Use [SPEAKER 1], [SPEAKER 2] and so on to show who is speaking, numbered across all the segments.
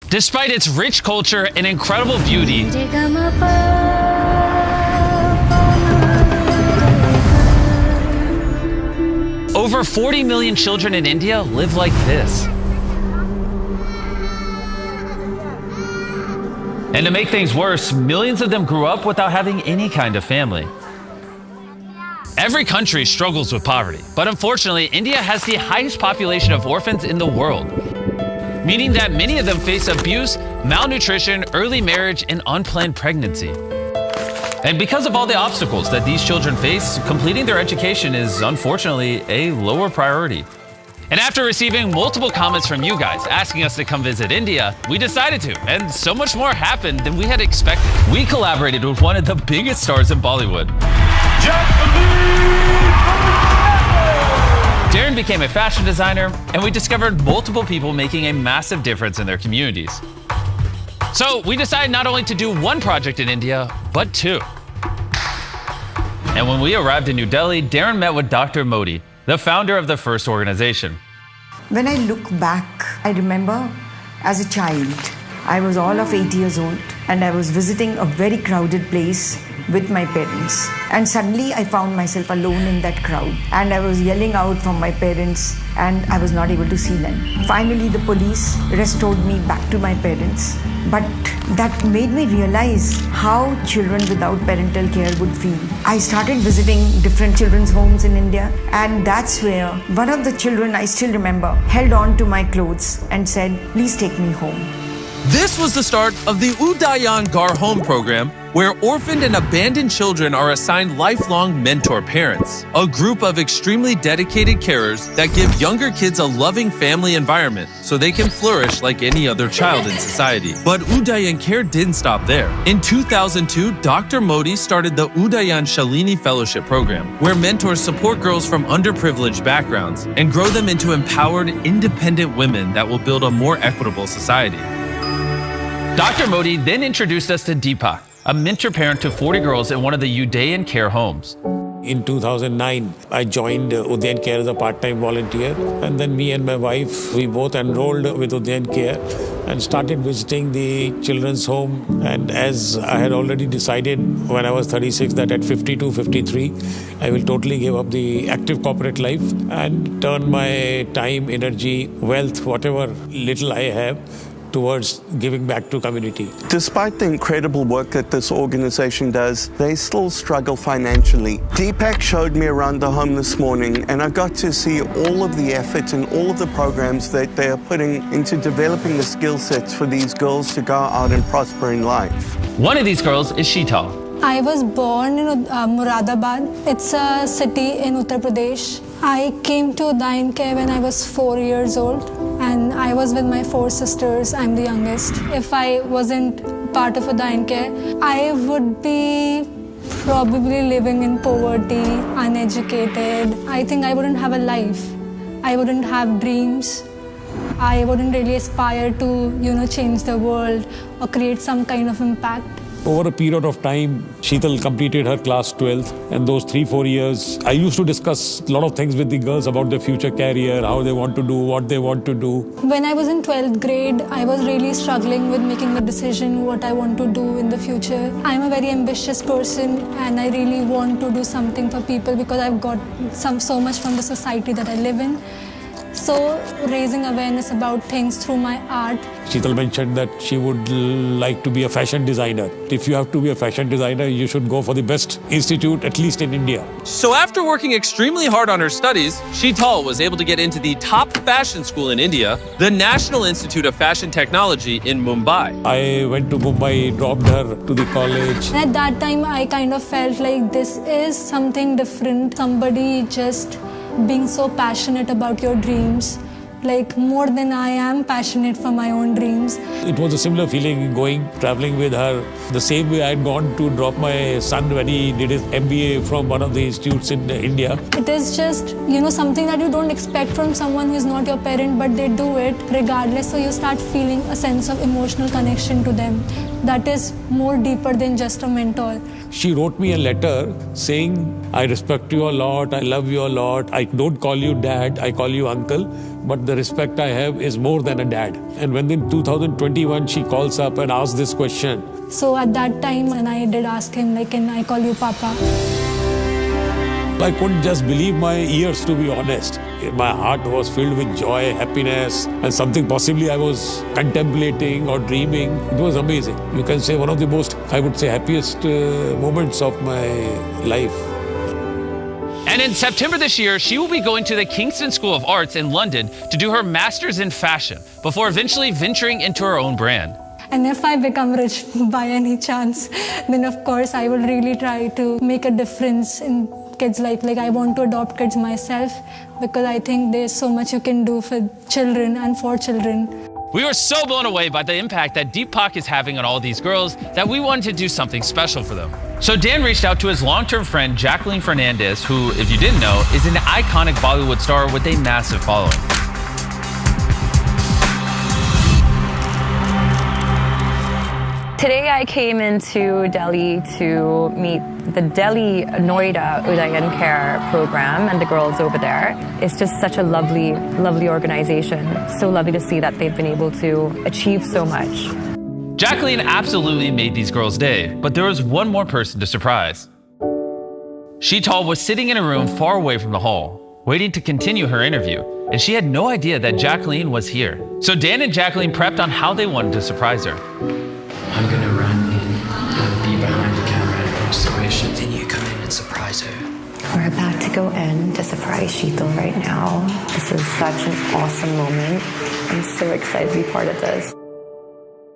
[SPEAKER 1] Despite its rich culture and incredible beauty, over 40 million children in India live like this. And to make things worse, millions of them grew up without having any kind of family. Every country struggles with poverty, but unfortunately, India has the highest population of orphans in the world, meaning that many of them face abuse, malnutrition, early marriage, and unplanned pregnancy. And because of all the obstacles that these children face, completing their education is unfortunately a lower priority. And after receiving multiple comments from you guys asking us to come visit India, we decided to, and so much more happened than we had expected. We collaborated with one of the biggest stars in Bollywood. Darren became a fashion designer, and we discovered multiple people making a massive difference in their communities. So we decided not only to do one project in India, but two. And when we arrived in New Delhi, Darren met with Dr. Modi, the founder of the first organization.
[SPEAKER 2] When I look back, I remember as a child, I was all of 8 years old and I was visiting a very crowded place with my parents. And suddenly I found myself alone in that crowd and I was yelling out for my parents and I was not able to see them. Finally, the police restored me back to my parents. But that made me realize how children without parental care would feel. I started visiting different children's homes in India, and that's where one of the children, I still remember, held on to my clothes and said, "Please take me home."
[SPEAKER 3] This was the start of the Udayan Ghar Home program, where orphaned and abandoned children are assigned lifelong mentor parents, a group of extremely dedicated carers that give younger kids a loving family environment so they can flourish like any other child in society. But Udayan Care didn't stop there. In 2002, Dr. Modi started the Udayan Shalini Fellowship Program, where mentors support girls from underprivileged backgrounds and grow them into empowered, independent women that will build a more equitable society.
[SPEAKER 1] Dr. Modi then introduced us to Deepak, a mentor parent to 40 girls in one of the Udayan Care homes.
[SPEAKER 4] In 2009, I joined Udayan Care as a part-time volunteer. And then me and my wife, we both enrolled with Udayan Care and started visiting the children's home. And as I had already decided when I was 36 that at 52, 53, I will totally give up the active corporate life and turn my time, energy, wealth, whatever little I have, towards giving back to community.
[SPEAKER 5] Despite the incredible work that this organization does, they still struggle financially. Deepak showed me around the home this morning and I got to see all of the effort and all of the programs that they are putting into developing the skill sets for these girls to go out and prosper in life.
[SPEAKER 1] One of these girls is Sheetal.
[SPEAKER 6] I was born in Moradabad. It's a city in Uttar Pradesh. I came to Udayan Care when I was 4 years old and I was with my 4 sisters. I'm the youngest. If I wasn't part of Udayan Care, I would be probably living in poverty, uneducated. I think I wouldn't have a life. I wouldn't have dreams. I wouldn't really aspire to, change the world or create some kind of impact.
[SPEAKER 4] Over a period of time, Sheetal completed her class 12th, and those 3-4 years, I used to discuss a lot of things with the girls about their future career, how they want to do, what they want to do.
[SPEAKER 6] When I was in 12th grade, I was really struggling with making a decision what I want to do in the future. I'm a very ambitious person and I really want to do something for people because I've got so much from the society that I live in. So raising awareness about things through my art.
[SPEAKER 4] Sheetal mentioned that she would like to be a fashion designer. If you have to be a fashion designer, you should go for the best institute, at least in India.
[SPEAKER 3] So after working extremely hard on her studies, Sheetal was able to get into the top fashion school in India, the National Institute of Fashion Technology in Mumbai.
[SPEAKER 4] I went to Mumbai, dropped her to the college.
[SPEAKER 6] At that time, I kind of felt like this is something different. Somebody just being so passionate about your dreams, like more than I am passionate for my own dreams.
[SPEAKER 4] It was a similar feeling traveling with her. The same way I had gone to drop my son when he did his MBA from one of the institutes in India.
[SPEAKER 6] It is just, something that you don't expect from someone who is not your parent, but they do it regardless. So you start feeling a sense of emotional connection to them that is more deeper than just a mentor.
[SPEAKER 4] She wrote me a letter saying, I respect you a lot, I love you a lot, I don't call you dad, I call you uncle, but the respect I have is more than a dad. And when in 2021 she calls up and asks this question,
[SPEAKER 6] So at that time, when I did ask him, like, can I call you Papa?
[SPEAKER 4] I couldn't just believe my ears, to be honest. My heart was filled with joy, happiness, and something possibly I was contemplating or dreaming. It was amazing. You can say one of the most, I would say, happiest moments of my life.
[SPEAKER 1] And in September this year, she will be going to the Kingston School of Arts in London to do her master's in fashion before eventually venturing into her own brand.
[SPEAKER 6] And if I become rich by any chance, then of course I will really try to make a difference in kids' life. Like, I want to adopt kids myself because I think there's so much you can do for children and for children.
[SPEAKER 1] We were so blown away by the impact that Deepak is having on all these girls that we wanted to do something special for them. So Dan reached out to his long-term friend Jacqueline Fernandez, who, if you didn't know, is an iconic Bollywood star with a massive following.
[SPEAKER 7] Today I came into Delhi to meet the Delhi Noida Udayan Care program and the girls over there. It's just such a lovely, lovely organization. So lovely to see that they've been able to achieve so much.
[SPEAKER 1] Jacqueline absolutely made these girls' day, but there was one more person to surprise. Sheetal was sitting in a room far away from the hall, waiting to continue her interview, and she had no idea that Jacqueline was here. So Dan and Jacqueline prepped on how they wanted to surprise her.
[SPEAKER 8] I'm gonna run in and be behind the camera and answer the question. Then you come in and surprise her.
[SPEAKER 9] We're about to go in to surprise Sheetal right now. This is such an awesome moment. I'm so excited to be part of this.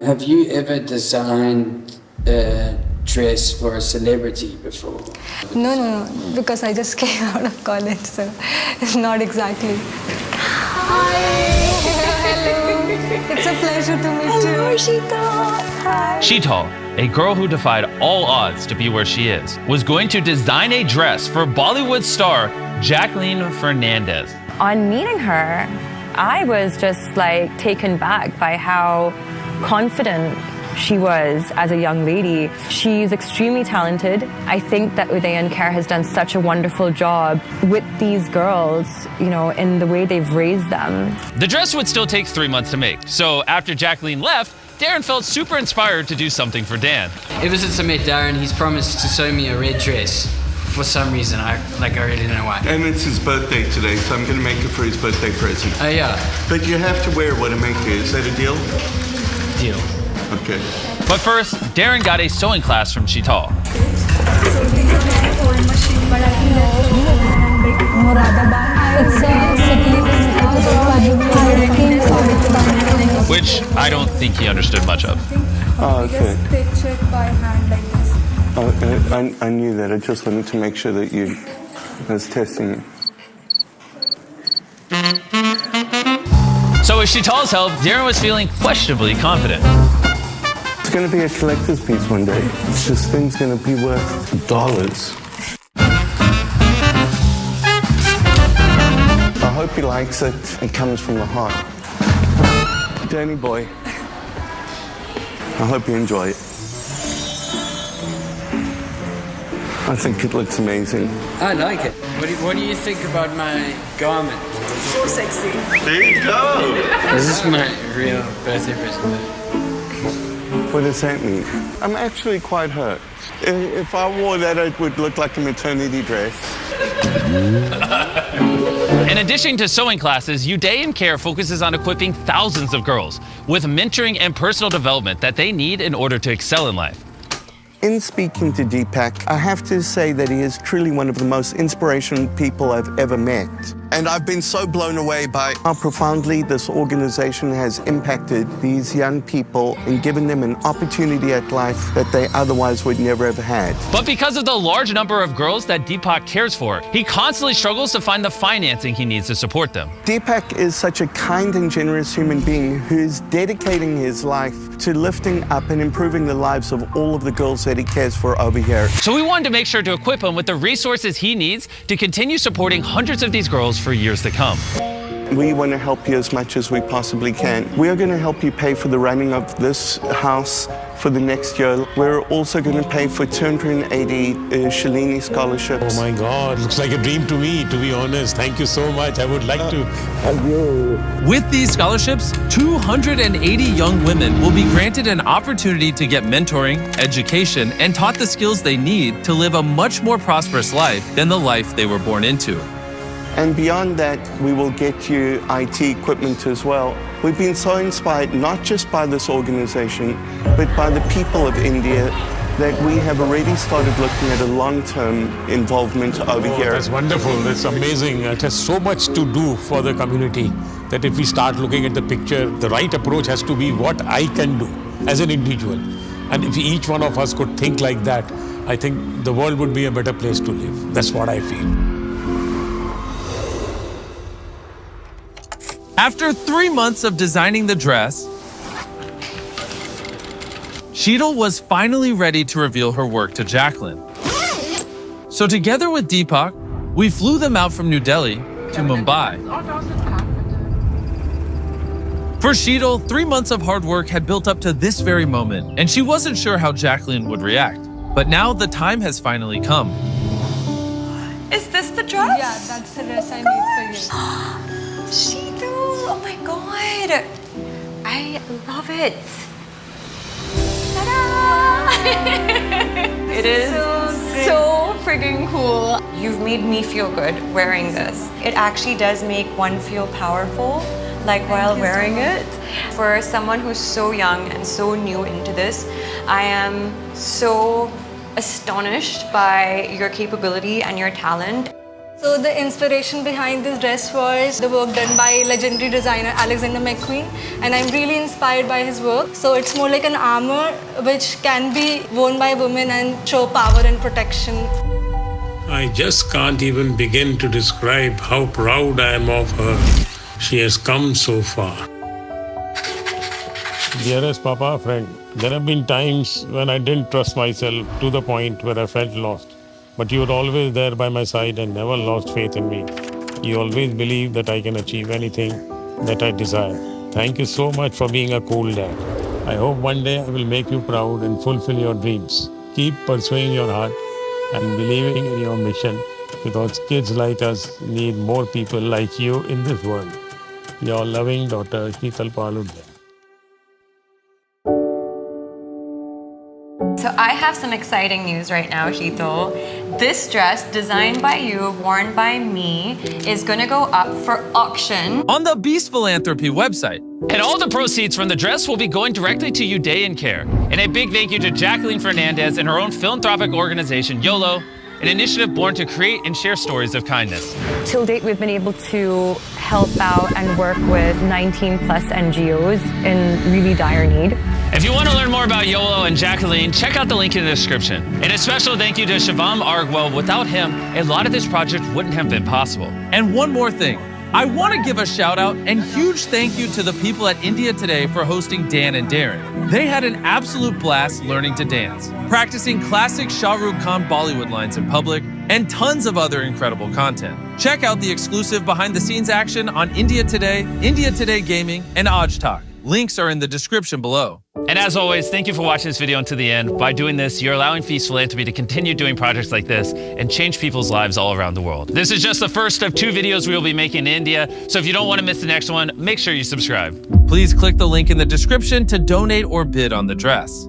[SPEAKER 8] Have you ever designed a dress for a celebrity before?
[SPEAKER 6] No, because I just came out of college, so it's not exactly. Hi! Hello! It's a pleasure to meet you. Hello, Sheetal! Hi!
[SPEAKER 1] Sheetal, a girl who defied all odds to be where she is, was going to design a dress for Bollywood star Jacqueline Fernandez.
[SPEAKER 7] On meeting her, I was just like taken back by how confident she was as a young lady. She's extremely talented. I think that Udayan Care has done such a wonderful job with these girls, you know, in the way they've raised them.
[SPEAKER 1] The dress would still take 3 months to make, so after Jacqueline left, Darren felt super inspired to do something for Dan.
[SPEAKER 8] Ever since I met Darren, he's promised to sew me a red dress. For some reason, I really don't know why.
[SPEAKER 5] And it's his birthday today, so I'm going to make it for his birthday present.
[SPEAKER 8] Oh yeah,
[SPEAKER 5] But you have to wear what I make you. Is that a deal?
[SPEAKER 8] deal.
[SPEAKER 5] Okay.
[SPEAKER 1] But first, Darren got a sewing class from Sheetal,
[SPEAKER 6] Moradabad. It's a city. I came from
[SPEAKER 1] which I don't think he understood much of.
[SPEAKER 5] Oh, okay.
[SPEAKER 6] Stitch it by hand like this.
[SPEAKER 5] Oh, I knew that. I just wanted to make sure that I was testing you.
[SPEAKER 1] So with Sheetal's help, Darren was feeling questionably confident.
[SPEAKER 5] It's going to be a collector's piece one day. This thing's going to be worth dollars. I hope he likes it. It comes from the heart. Danny boy, I hope you enjoy it. I think it looks amazing.
[SPEAKER 8] I like it. What do you think about my garment?
[SPEAKER 10] So sexy.
[SPEAKER 5] There you go.
[SPEAKER 8] This is my real birthday present.
[SPEAKER 5] What does that mean? I'm actually quite hurt. If I wore that, it would look like a maternity dress.
[SPEAKER 1] In addition to sewing classes, Udayan Care focuses on equipping thousands of girls with mentoring and personal development that they need in order to excel in life.
[SPEAKER 5] In speaking to Deepak, I have to say that he is truly one of the most inspirational people I've ever met. And I've been so blown away by how profoundly this organization has impacted these young people and given them an opportunity at life that they otherwise would never have had.
[SPEAKER 1] But because of the large number of girls that Deepak cares for, he constantly struggles to find the financing he needs to support them.
[SPEAKER 5] Deepak is such a kind and generous human being who is dedicating his life to lifting up and improving the lives of all of the girls that he cares for over here.
[SPEAKER 1] So we wanted to make sure to equip him with the resources he needs to continue supporting hundreds of these girls for years to come.
[SPEAKER 5] We want to help you as much as we possibly can. We are going to help you pay for the running of this house for the next year. We're also going to pay for 280 Shalini scholarships.
[SPEAKER 4] Oh my God, looks like a dream to me, to be honest. Thank you so much. I would like to help you.
[SPEAKER 3] With these scholarships, 280 young women will be granted an opportunity to get mentoring, education, and taught the skills they need to live a much more prosperous life than the life they were born into.
[SPEAKER 5] And beyond that, we will get you IT equipment as well. We've been so inspired, not just by this organization, but by the people of India, that we have already started looking at a long-term involvement over here.
[SPEAKER 4] That's wonderful. That's amazing. It has so much to do for the community that if we start looking at the picture, the right approach has to be what I can do as an individual. And if each one of us could think like that, I think the world would be a better place to live. That's what I feel.
[SPEAKER 3] After 3 months of designing the dress, Sheetal was finally ready to reveal her work to Jacqueline. So together with Deepak, we flew them out from New Delhi to Mumbai. For Sheetal, 3 months of hard work had built up to this very moment, and she wasn't sure how Jacqueline would react. But now the time has finally come.
[SPEAKER 7] Is this the dress?
[SPEAKER 6] Yeah, that's the dress I made for you.
[SPEAKER 7] Sheetal, oh my god. I love it. Ta-da! It is so friggin' cool. You've made me feel good wearing this. It actually does make one feel powerful, like while wearing it. For someone who's so young and so new into this, I am so astonished by your capability and your talent.
[SPEAKER 6] So the inspiration behind this dress was the work done by legendary designer Alexander McQueen, and I'm really inspired by his work. So it's more like an armor which can be worn by women and show power and protection.
[SPEAKER 4] I just can't even begin to describe how proud I am of her. She has come so far. Dearest Papa, friend, there have been times when I didn't trust myself to the point where I felt lost. But you were always there by my side and never lost faith in me. You always believed that I can achieve anything that I desire. Thank you so much for being a cool dad. I hope one day I will make you proud and fulfill your dreams. Keep pursuing your heart and believing in your mission, because kids like us need more people like you in this world. Your loving daughter, Sheetal Paludya.
[SPEAKER 7] So I have some exciting news right now, Sheetal. This dress, designed by you, worn by me, is gonna go up for auction
[SPEAKER 3] On the Beast Philanthropy website.
[SPEAKER 1] And all the proceeds from the dress will be going directly to Udayan Care. And a big thank you to Jacqueline Fernandez and her own philanthropic organization, YOLO, an initiative born to create and share stories of kindness.
[SPEAKER 7] Till date, we've been able to help out and work with 19 plus NGOs in really dire need.
[SPEAKER 1] If you want to learn more about YOLO and Jacqueline, check out the link in the description. And a special thank you to Shivam Argwell. Without him, a lot of this project wouldn't have been possible.
[SPEAKER 3] And one more thing. I want to give a shout out and huge thank you to the people at India Today for hosting Dan and Darren. They had an absolute blast learning to dance, practicing classic Shah Rukh Khan Bollywood lines in public, and tons of other incredible content. Check out the exclusive behind-the-scenes action on India Today Gaming, and Aj Talk. Links are in the description below.
[SPEAKER 1] And as always, thank you for watching this video until the end. By doing this, you're allowing Feast Philanthropy to continue doing projects like this and change people's lives all around the world. This is just the first of 2 videos we will be making in India, so if you don't want to miss the next one, make sure you subscribe.
[SPEAKER 3] Please click the link in the description to donate or bid on the dress.